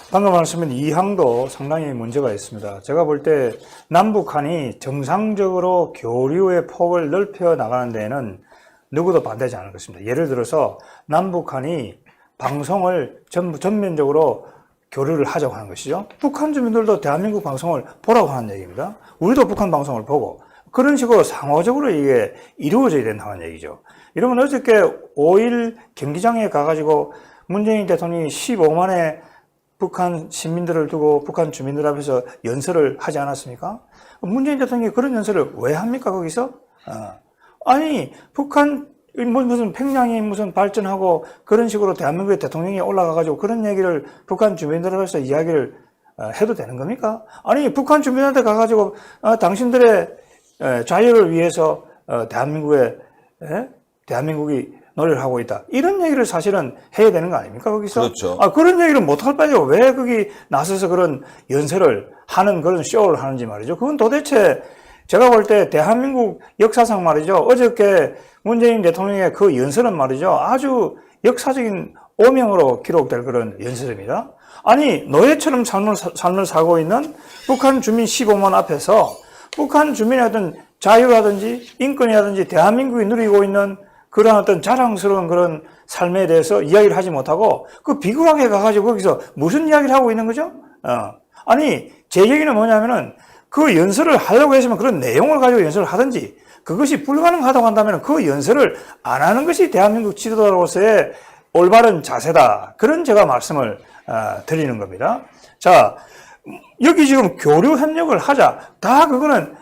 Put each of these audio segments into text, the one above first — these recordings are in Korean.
방금 말씀인 이 항도 상당히 문제가 있습니다. 제가 볼 때 남북한이 정상적으로 교류의 폭을 넓혀 나가는 데에는 누구도 반대하지 않을 것입니다. 예를 들어서 남북한이 방송을 전면적으로 교류를 하자고 하는 것이죠. 북한 주민들도 대한민국 방송을 보라고 하는 얘기입니다. 우리도 북한 방송을 보고 그런 식으로 상호적으로 이게 이루어져야 된다는 얘기죠. 이러면 어저께 5일 경기장에 가가지고 문재인 대통령이 15만의 북한 시민들을 두고 북한 주민들 앞에서 연설을 하지 않았습니까? 문재인 대통령이 그런 연설을 왜 합니까, 거기서? 아니, 북한, 무슨 평양이 무슨 발전하고 그런 식으로 대한민국의 대통령이 올라가가지고 그런 얘기를 북한 주민들 앞에서 이야기를 해도 되는 겁니까? 아니, 북한 주민한테 가가지고, 당신들의 자유를 위해서 대한민국이 노력을 하고 있다. 이런 얘기를 사실은 해야 되는 거 아닙니까, 거기서? 그렇죠. 그런 얘기를 못할 바에요. 왜 거기 나서서 그런 연설을 하는 그런 쇼를 하는지 말이죠. 그건 도대체 제가 볼 때 대한민국 역사상 말이죠. 어저께 문재인 대통령의 그 연설은 말이죠. 아주 역사적인 오명으로 기록될 그런 연설입니다. 아니, 노예처럼 삶을 살고 있는 북한 주민 15만 앞에서 북한 주민의 어떤 자유라든지 인권이라든지 대한민국이 누리고 있는 그런 어떤 자랑스러운 그런 삶에 대해서 이야기를 하지 못하고 그 비굴하게 가가지고 거기서 무슨 이야기를 하고 있는 거죠? 아니, 제 얘기는 뭐냐면은 그 연설을 하려고 했으면 그런 내용을 가지고 연설을 하든지 그것이 불가능하다고 한다면 그 연설을 안 하는 것이 대한민국 지도자로서의 올바른 자세다. 그런 제가 말씀을 드리는 겁니다. 자, 여기 지금 교류 협력을 하자. 다 그거는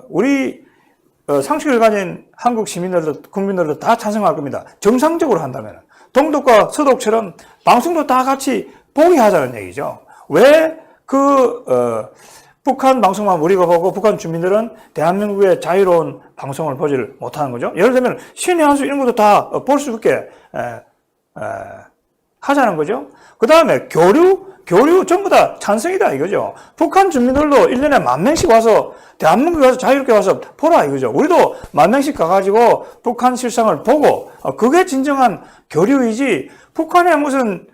우리 상식을 가진 한국 시민들도 국민들도 다 찬성할 겁니다. 정상적으로 한다면 동독과 서독처럼 방송도 다 같이 보게 하자는 얘기죠. 왜 북한 방송만 우리가 보고 북한 주민들은 대한민국의 자유로운 방송을 보지를 못하는 거죠. 예를 들면 신의 한 수 이런 것도 다 볼 수 있게 하자는 거죠. 그 다음에 교류 전부 다 찬성이다 이거죠. 북한 주민들도 1년에 10,000명씩 와서 대한민국에 와서 자유롭게 와서 보라 이거죠. 우리도 10,000명씩 가가지고 북한 실상을 보고 그게 진정한 교류이지 북한에 무슨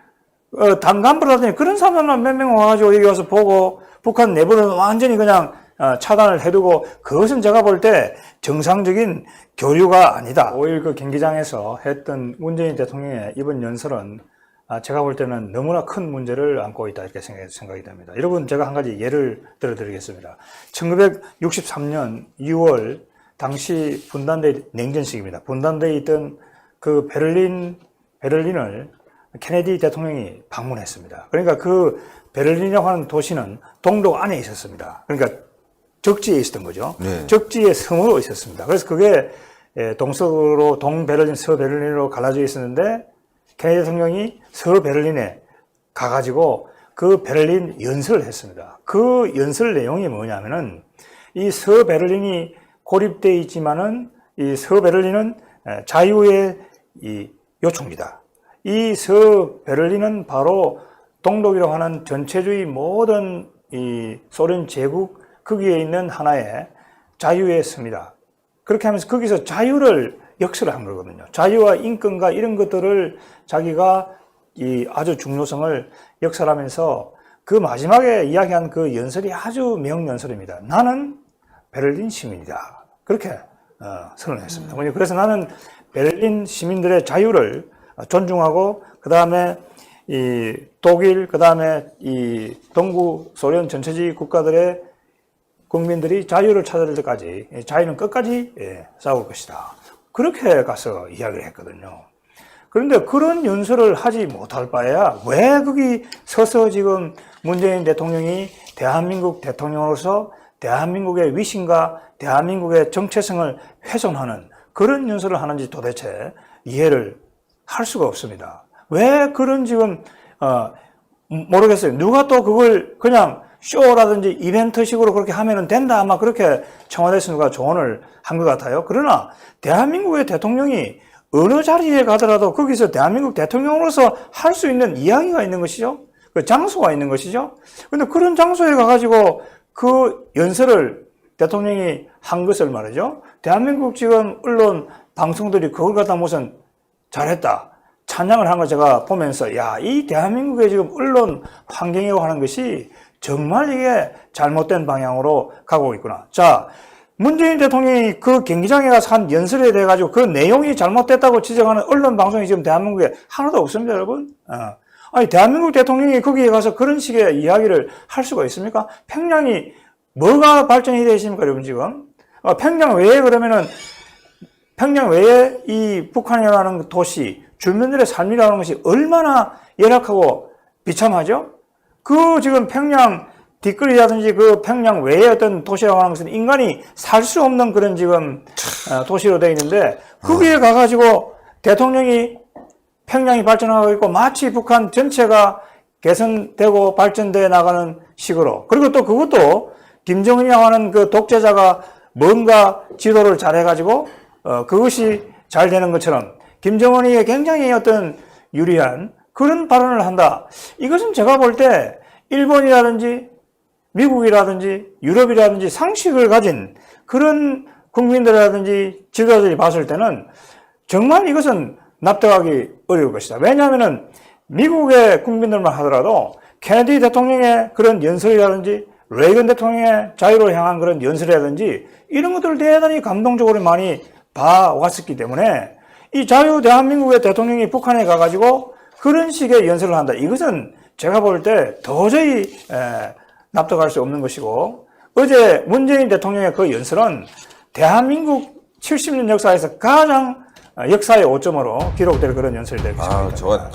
단간부라든지 그런 사람만 몇 명 와가지고 여기 와서 보고 북한 내부는 완전히 그냥 차단을 해두고 그것은 제가 볼 때 정상적인 교류가 아니다. 5일 그 경기장에서 했던 문재인 대통령의 이번 연설은 제가 볼 때는 너무나 큰 문제를 안고 있다 이렇게 생각이 됩니다. 여러분 제가 한 가지 예를 들어드리겠습니다. 1963년 6월 당시 분단대 냉전식입니다. 분단대에 있던 그 베를린을 케네디 대통령이 방문했습니다. 그러니까 그 베를린이라고 하는 도시는 동독 안에 있었습니다. 그러니까 적지에 있었던 거죠. 네. 적지의 섬으로 있었습니다. 그래서 그게 동서로 동베를린, 서베를린으로 갈라져 있었는데 케네디 대통령이 서베를린에 가가지고 그 베를린 연설을 했습니다. 그 연설 내용이 뭐냐면은 이 서베를린이 고립되어 있지만은 이 서베를린은 자유의 이 요충지다. 이 서베를린은 바로 동독이라고 하는 전체주의 모든 이 소련 제국 거기에 있는 하나의 자유의 섬이다. 그렇게 하면서 거기서 자유를 역설을 한 거거든요. 자유와 인권과 이런 것들을 자기가 이 아주 중요성을 역설하면서 그 마지막에 이야기한 그 연설이 아주 명연설입니다. 나는 베를린 시민이다. 그렇게 선언했습니다. 그래서 나는 베를린 시민들의 자유를 존중하고 그 다음에 이 독일, 그 다음에 이 동구 소련 전체주의 국가들의 국민들이 자유를 찾을 때까지 자유는 끝까지 싸울 것이다. 그렇게 가서 이야기를 했거든요. 그런데 그런 연설을 하지 못할 바에야 왜 거기 서서 지금 문재인 대통령이 대한민국 대통령으로서 대한민국의 위신과 대한민국의 정체성을 훼손하는 그런 연설을 하는지 도대체 이해를 할 수가 없습니다. 왜 그런 지금 모르겠어요. 누가 또 그걸 그냥 쇼라든지 이벤트식으로 그렇게 하면 된다 아마 그렇게 청와대에서 누가 조언을 한 것 같아요. 그러나 대한민국의 대통령이 어느 자리에 가더라도 거기서 대한민국 대통령으로서 할 수 있는 이야기가 있는 것이죠. 그 장소가 있는 것이죠. 그런데 그런 장소에 가가지고 그 연설을 대통령이 한 것을 말이죠. 대한민국 지금 언론 방송들이 그걸 갖다 무슨 잘했다. 찬양을 한 걸 제가 보면서 야, 이 대한민국의 지금 언론 환경이라고 하는 것이 정말 이게 잘못된 방향으로 가고 있구나. 자, 문재인 대통령이 그 경기장에 가서 한 연설에 대해 가지고 그 내용이 잘못됐다고 지적하는 언론 방송이 지금 대한민국에 하나도 없습니다, 여러분. 아니, 대한민국 대통령이 거기에 가서 그런 식의 이야기를 할 수가 있습니까? 평양이 뭐가 발전이 되어 있습니까, 여러분, 지금? 평양 외에 그러면은, 평양 외에 이 북한이라는 도시, 주민들의 삶이라는 것이 얼마나 열악하고 비참하죠? 그 지금 평양 뒷거리라든지 그 평양 외의 어떤 도시라고 하는 것은 인간이 살 수 없는 그런 지금 도시로 되어 있는데, 거기에 가가지고 대통령이 평양이 발전하고 있고 마치 북한 전체가 개선되고 발전되어 나가는 식으로, 그리고 또 그것도 김정은이라고 하는 그 독재자가 뭔가 지도를 잘 해가지고 그것이 잘 되는 것처럼 김정은이 굉장히 어떤 유리한 그런 발언을 한다. 이것은 제가 볼 때 일본이라든지 미국이라든지 유럽이라든지 상식을 가진 그런 국민들이라든지 지도자들이 봤을 때는 정말 이것은 납득하기 어려울 것이다. 왜냐하면 미국의 국민들만 하더라도 케네디 대통령의 그런 연설이라든지 레이건 대통령의 자유를 향한 그런 연설이라든지 이런 것들을 대단히 감동적으로 많이 봐왔었기 때문에 이 자유 대한민국의 대통령이 북한에 가가지고 그런 식의 연설을 한다. 이것은 제가 볼 때 도저히 납득할 수 없는 것이고, 어제 문재인 대통령의 그 연설은 대한민국 70년 역사에서 가장 역사의 오점으로 기록될 그런 연설이 될 것입니다.